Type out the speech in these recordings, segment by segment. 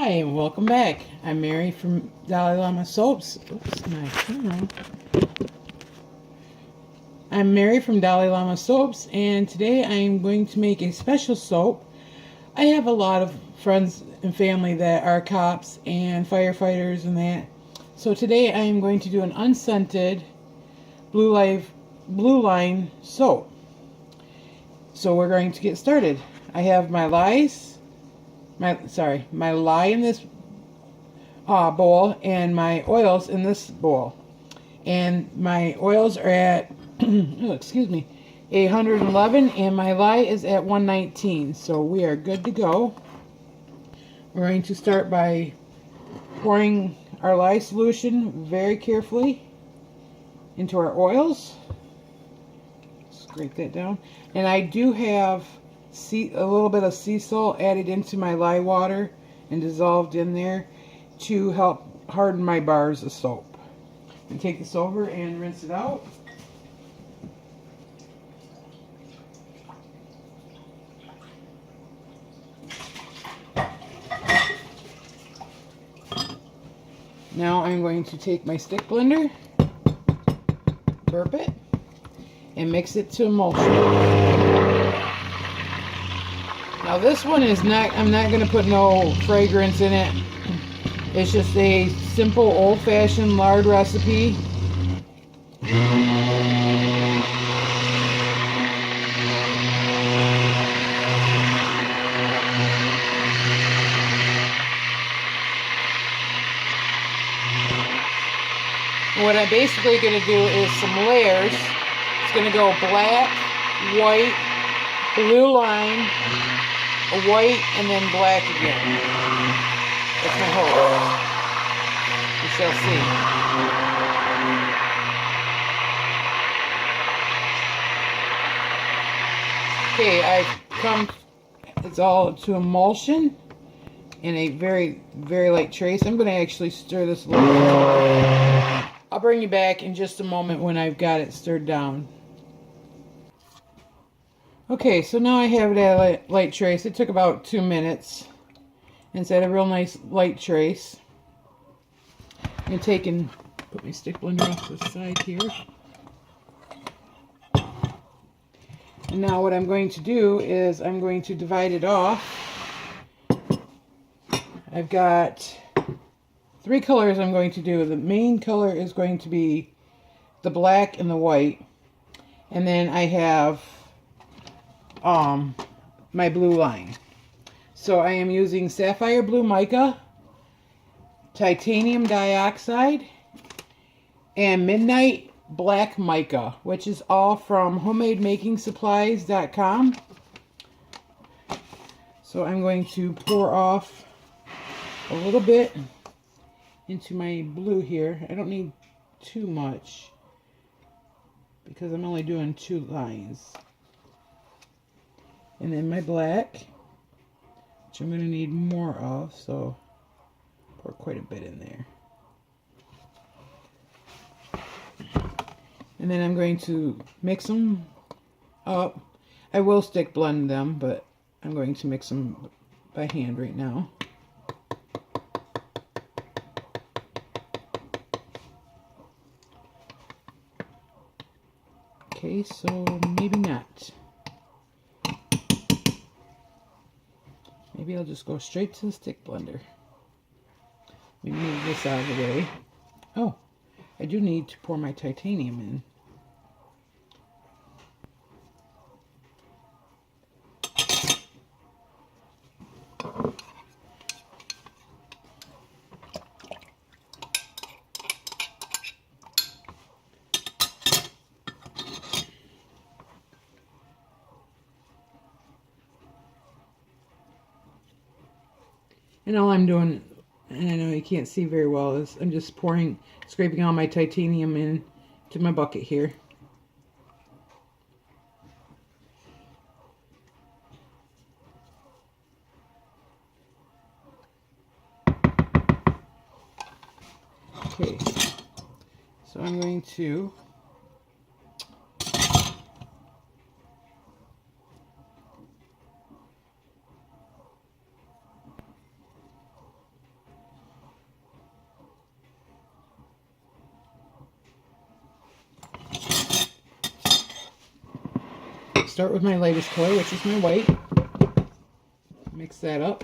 Hi, and welcome back. I'm Mary from Dalai Lama Soaps. Oops, my camera. I'm Mary from Dalai Lama Soaps, and today I'm going to make a special soap. I have a lot of friends and family that are cops and firefighters and that. So today I am going to do an unscented blue line soap. So we're going to get started. I have my lye in this bowl and my oils in this bowl. And my oils are at, oh, excuse me, 111, and my lye is at 119. So we are good to go. We're going to start by pouring our lye solution very carefully into our oils. Scrape that down. And I do have a little bit of sea salt added into my lye water and dissolved in there to help harden my bars of soap. And take this over and rinse it out. Now I'm going to take my stick blender, burp it, and mix it to emulsion. Now this one is I'm not going to put no fragrance in it. It's just a simple old-fashioned lard recipe. What I'm basically going to do is some layers. It's going to go black, white, blue line, a white, and then black again. That's my hope. We shall see. Okay, I've come, it's all to emulsion in a very, very light trace. I'm going to actually stir this a little bit. I'll bring you back in just a moment when I've got it stirred down. Okay, so now I have it at a light trace. It took about 2 minutes. And it's at a real nice light trace. I'm going to take and put my stick blender off to the side here. And now what I'm going to do is I'm going to divide it off. I've got 3 colors I'm going to do. The main color is going to be the black and the white. And then I have my blue line. So I am using sapphire blue mica, titanium dioxide, and midnight black mica, which is all from homemademakingSupplies.com. So I'm going to pour off a little bit into my blue here. I don't need too much because I'm only doing 2 lines. And then my black, which I'm going to need more of, so pour quite a bit in there. And then I'm going to mix them up. I will stick blend them, but I'm going to mix them by hand right now. Okay, so maybe not. Maybe I'll just go straight to the stick blender. Let me move this out of the way. Oh, I do need to pour my titanium in. And all I'm doing, and I know you can't see very well, is I'm just scraping all my titanium in to my bucket here. Okay, so I'm going to start with my lightest color, which is my white. Mix that up.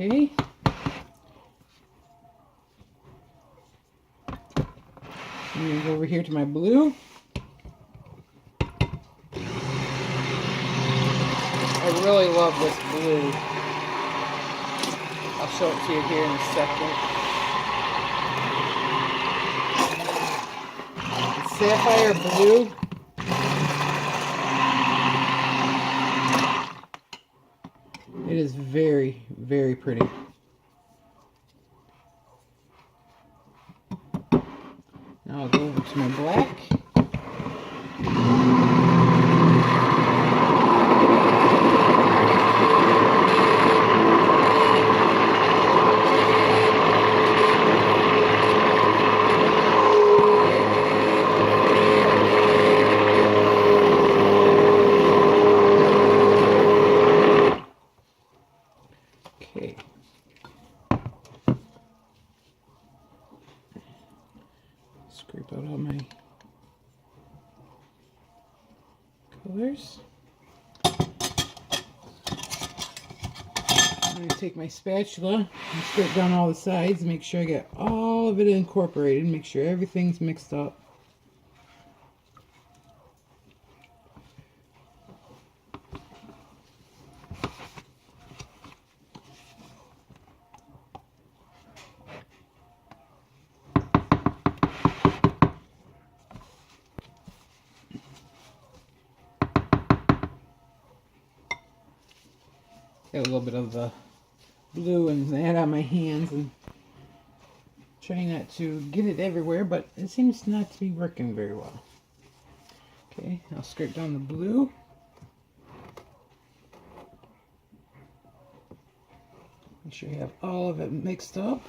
Okay. I'm going to go over here to my blue. I really love this blue. I'll show it to you here in a second. It's sapphire blue. It is very, very pretty. Now I'll go over to my black. Okay. Scrape out all my colors. I'm going to take my spatula and scrape down all the sides, make sure I get all of it incorporated, make sure everything's mixed up. Got a little bit of the blue and that on my hands and trying not to get it everywhere, but it seems not to be working very well. Okay, I'll scrape down the blue. Make sure you have all of it mixed up.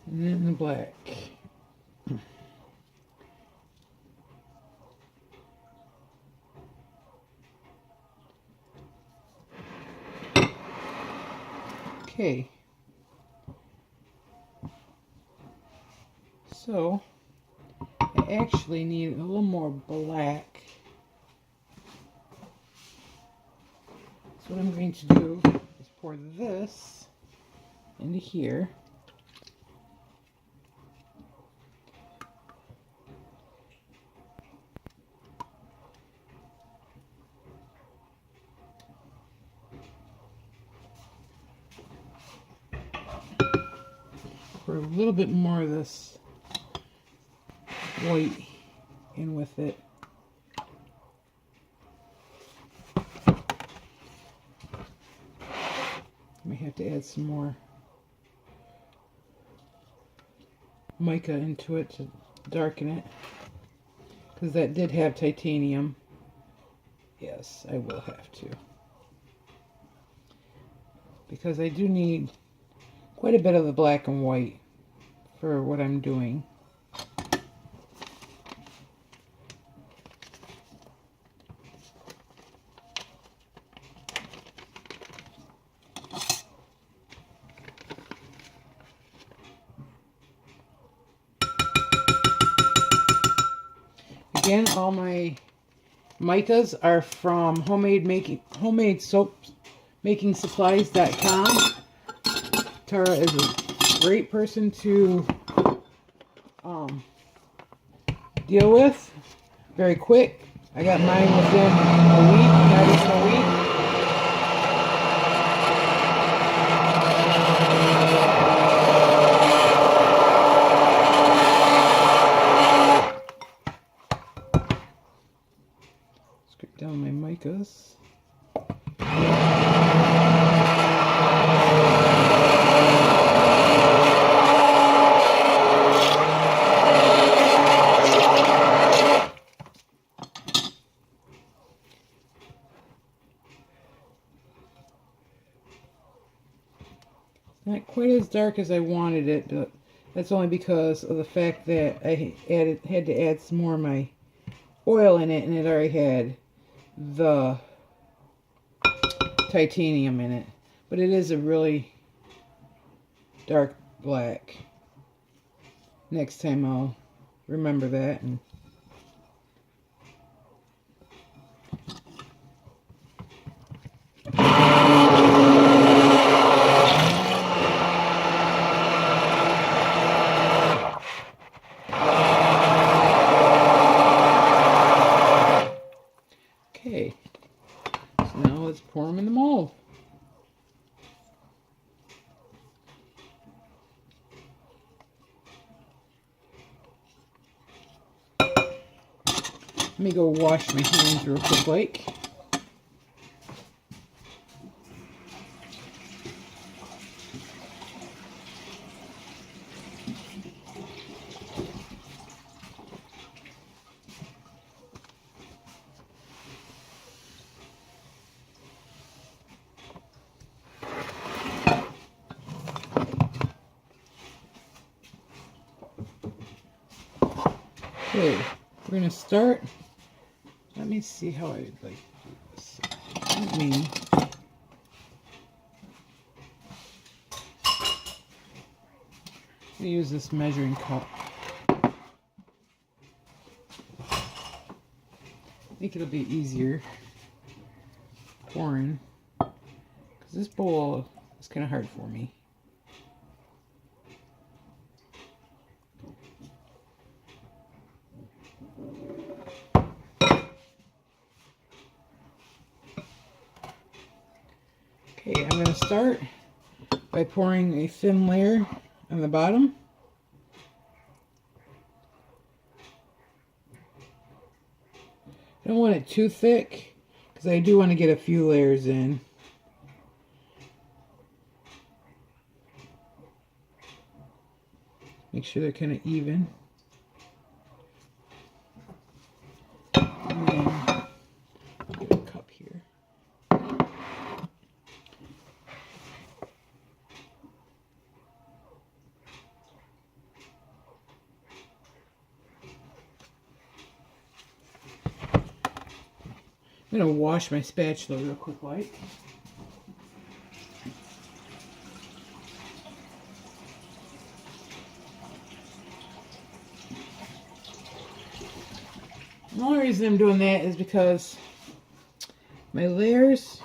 And then the black. Okay. So, I actually need a little more black. So what I'm going to do is pour this into here. Pour a little bit more of this white in with it. May have to add some more mica into it to darken it, because that did have titanium. Yes, I will have to, because I do need quite a bit of the black and white for what I'm doing. Again, all my micas are from homesoapmakingsupplies.com. Tara is a great person to deal with. Very quick. I got mine within a week, not even a week. Scrape down my micas. quite as dark as I wanted it, but that's only because of the fact that I had to add some more of my oil in it, and it already had the titanium in it. But it is a really dark black. Next time I'll remember that. And okay, so now let's pour them in the mold. Let me go wash my hands real quick, like. Okay, we're going to start. Let me see how I would like to do this. Let me use this measuring cup. I think it'll be easier pouring, because this bowl is kind of hard for me. Okay, I'm going to start by pouring a thin layer on the bottom. I don't want it too thick, because I do want to get a few layers in. Make sure they're kind of even. And then get a cup here. I'm going to wash my spatula real quick, like. The only reason I'm doing that is because my layers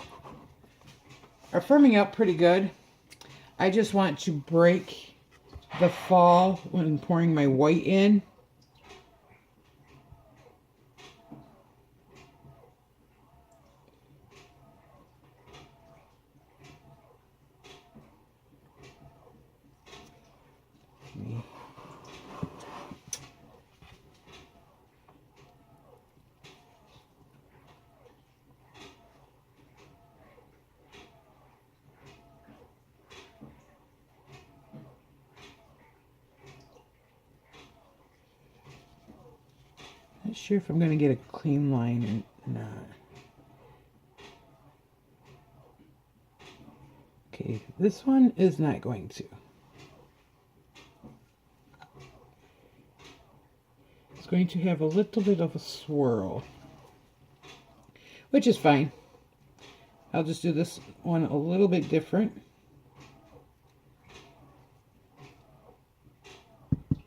are firming up pretty good. I just want to break the fall when pouring my white in. Not sure if I'm going to get a clean line or not. Okay, this one is not going to. It's going to have a little bit of a swirl, which is fine. I'll just do this one a little bit different.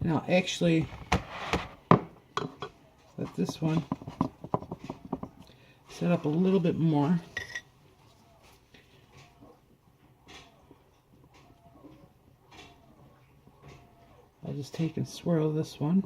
And I'll actually let this one set up a little bit more. I'll just take and swirl this one.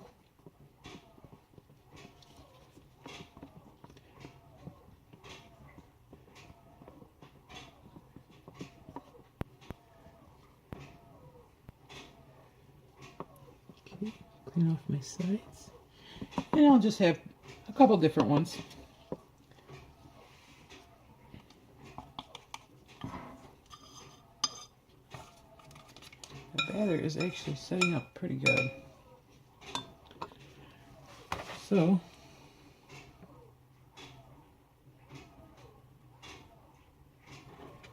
Okay, clean off my sides. And I'll just have a couple different ones. The batter is actually setting up pretty good. So,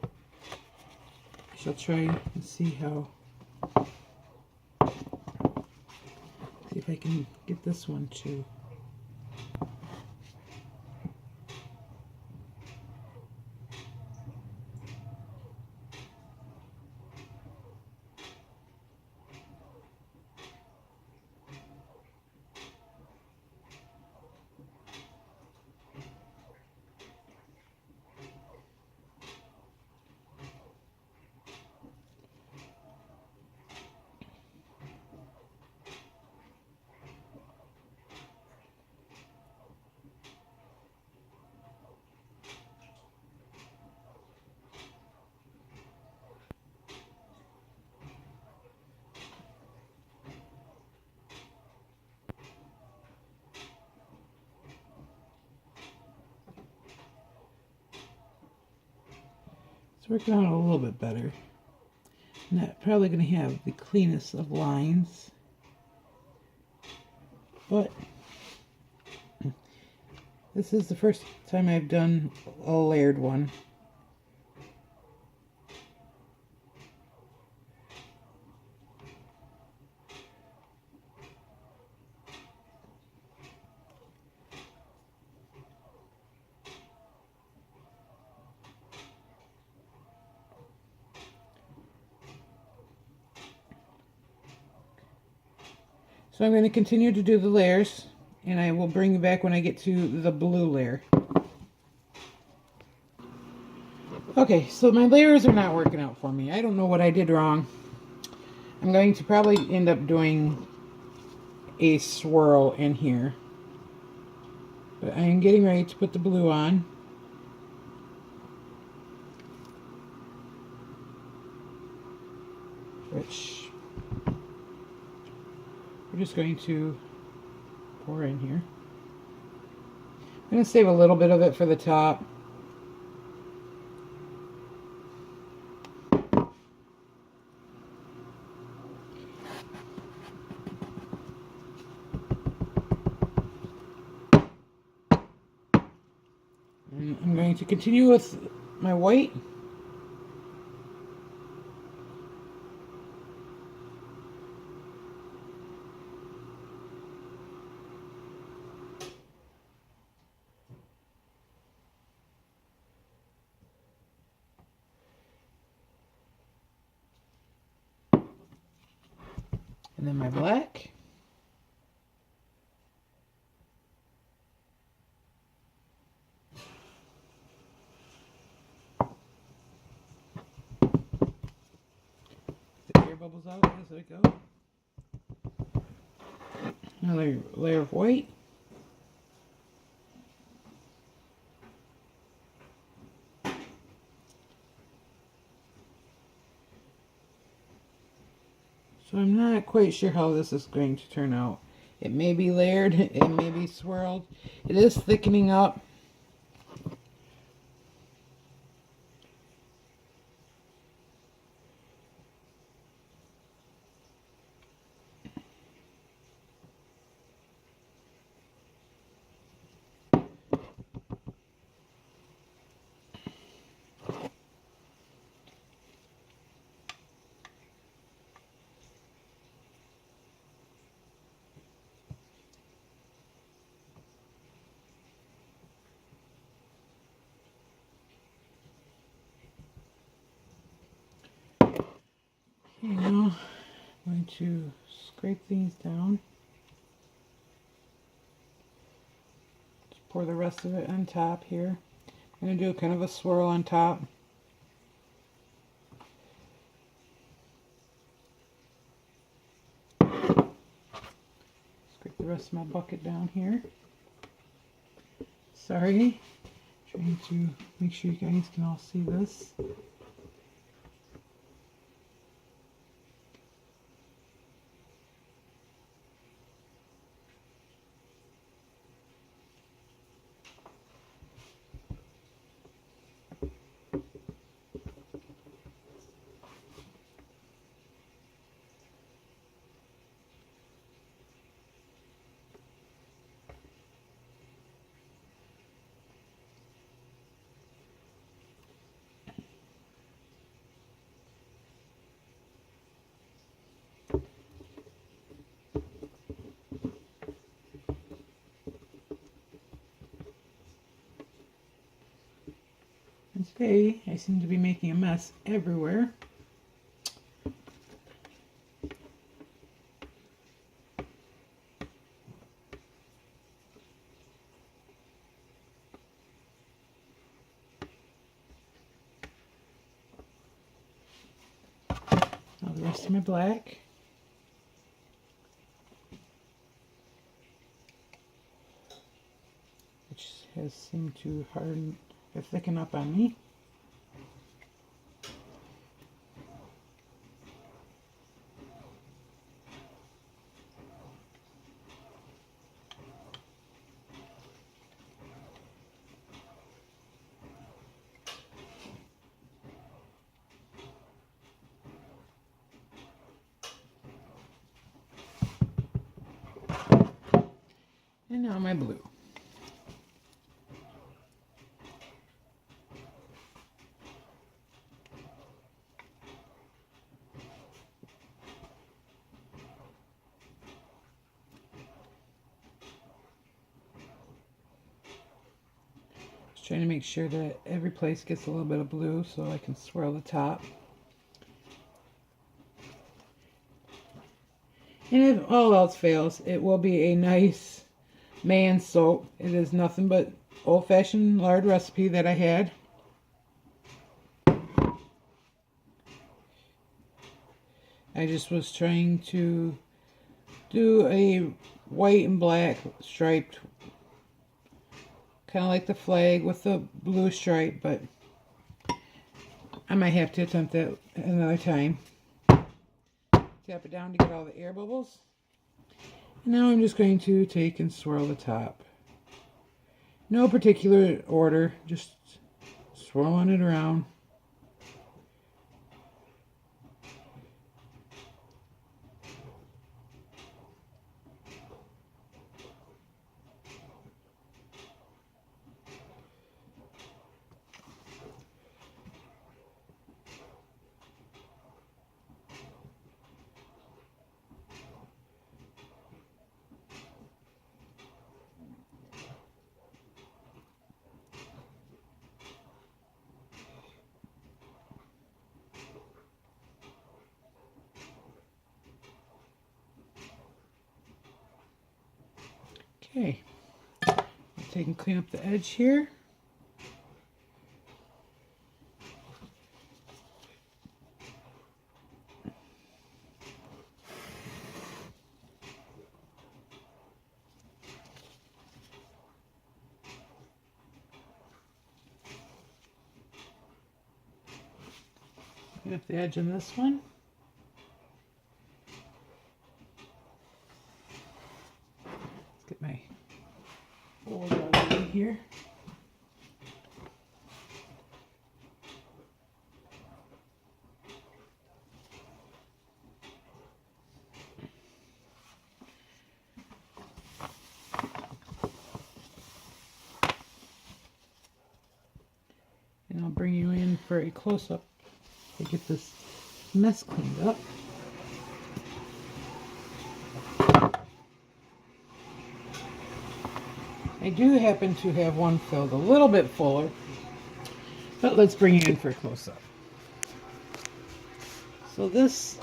I shall try and see how can get this one too. It's working out a little bit better. Not probably going to have the cleanest of lines, but this is the first time I've done a layered one. So I'm going to continue to do the layers, and I will bring you back when I get to the blue layer. Okay, so my layers are not working out for me. I don't know what I did wrong. I'm going to probably end up doing a swirl in here. But I am getting ready to put the blue on. Which we're just going to pour in here. I'm going to save a little bit of it for the top. And I'm going to continue with my white. And then my black. The air bubbles out as I go. Another layer of white. So I'm not quite sure how this is going to turn out. It may be layered, it may be swirled. It is thickening up. Okay, now I'm going to scrape these down. Just pour the rest of it on top here. I'm going to do kind of a swirl on top. Scrape the rest of my bucket down here. Sorry, trying to make sure you guys can all see this. Today, I seem to be making a mess everywhere. Now the rest of my black. Which has seemed to harden or thicken up on me. And now my blue. Just trying to make sure that every place gets a little bit of blue so I can swirl the top. And if all else fails, it will be a nice man soap. It is nothing but old-fashioned lard recipe that I had. I just was trying to do a white and black striped, kind of like the flag with the blue stripe, but I might have to attempt that another time. Tap it down to get all the air bubbles. Now I'm just going to take and swirl the top. No particular order, just swirling it around. Okay, I'll take and clean up the edge here. Clean up the edge on this one. Get my bowl out of here. And I'll bring you in for a close-up to get this mess cleaned up. I do happen to have one filled a little bit fuller, but let's bring you in for a close-up. So this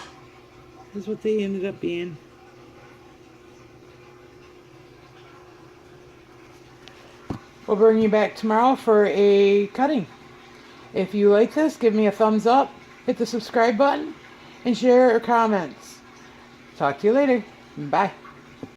is what they ended up being. We'll bring you back tomorrow for a cutting. If you like this, give me a thumbs up, hit the subscribe button, and share or comments. Talk to you later. Bye.